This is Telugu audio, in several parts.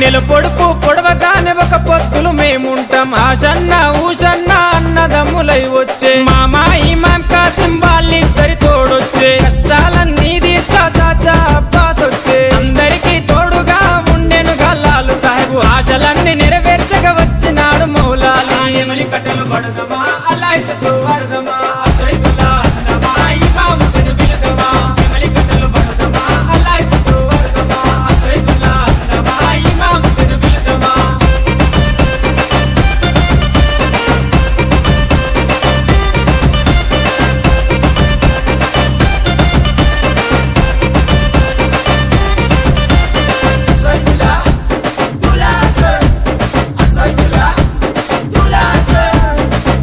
నెల పొడుపు పొడవగానే ఒక పొత్తులు మేముంటాం ఆషన్న ఊషన్న అన్నదమ్ములై వచ్చే మామా ఇమాం కాసిం వాళ్ళిద్దరి తోడొచ్చే కష్టాలన్నీ తీర్చా చాచా అబ్బాస్ వచ్చే అందరికీ తోడుగా ఉండెనుగా లాలు సాహెబు ఆశలన్నీ నెరవేర్చగా వచ్చినాడు మౌలాలి ఎమలి కట్టెలు పడదమా అల్లాయిసతో వాడదమా అసైదుల్లా అన్నమా ఇమాం హుస్సేన్ బిలదమా ఎమలి కట్టెలు పడదమా అల్లాయిసతో వాడదమా అసైదుల్లా అన్నమా ఇమాం హుస్సేన్ బిలదమా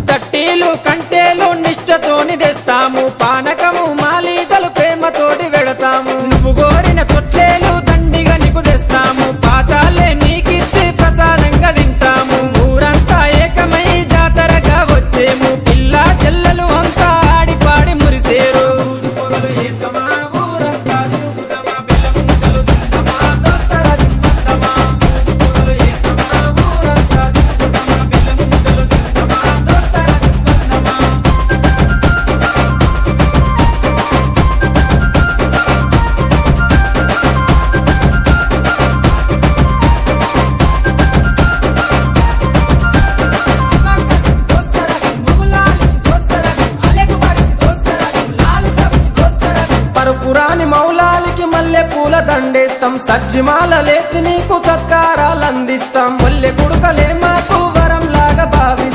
తట్టీలు కంటేలు నిష్టతోని తెస్తాము పానకము మాలీదలు ప్రేమతోటి వెడతాము నువ్వు గోరిన తొట్లేలు దండిగా నీకు తెస్తాము పాతాలే నీకిచ్చి ప్రసాదంగా తింటాము ఊరంతా ఏకమై జాతరగా వచ్చేము పిల్ల చెల్లెలు అంతా ఆడి పాడి మురిసేరు పొగలు ఏతమా ఊరంతా తిరుగుదమా బెల్లముంటలు తిందమా దోస్తరా దింపందమా పొగలు ఏతమా ఊరంతా తిరుగుదమా బెల్లముంటలు తిందమా దోస్తరా దింపందమా పరుపురాని మౌలాలికి మల్లె పూల దండేస్తాం సజ్జిమాల లేచి నీకు సత్కారాలు అందిస్తాం మల్లె కుడుకలే మాకు వరం లాగా భావిస్తాం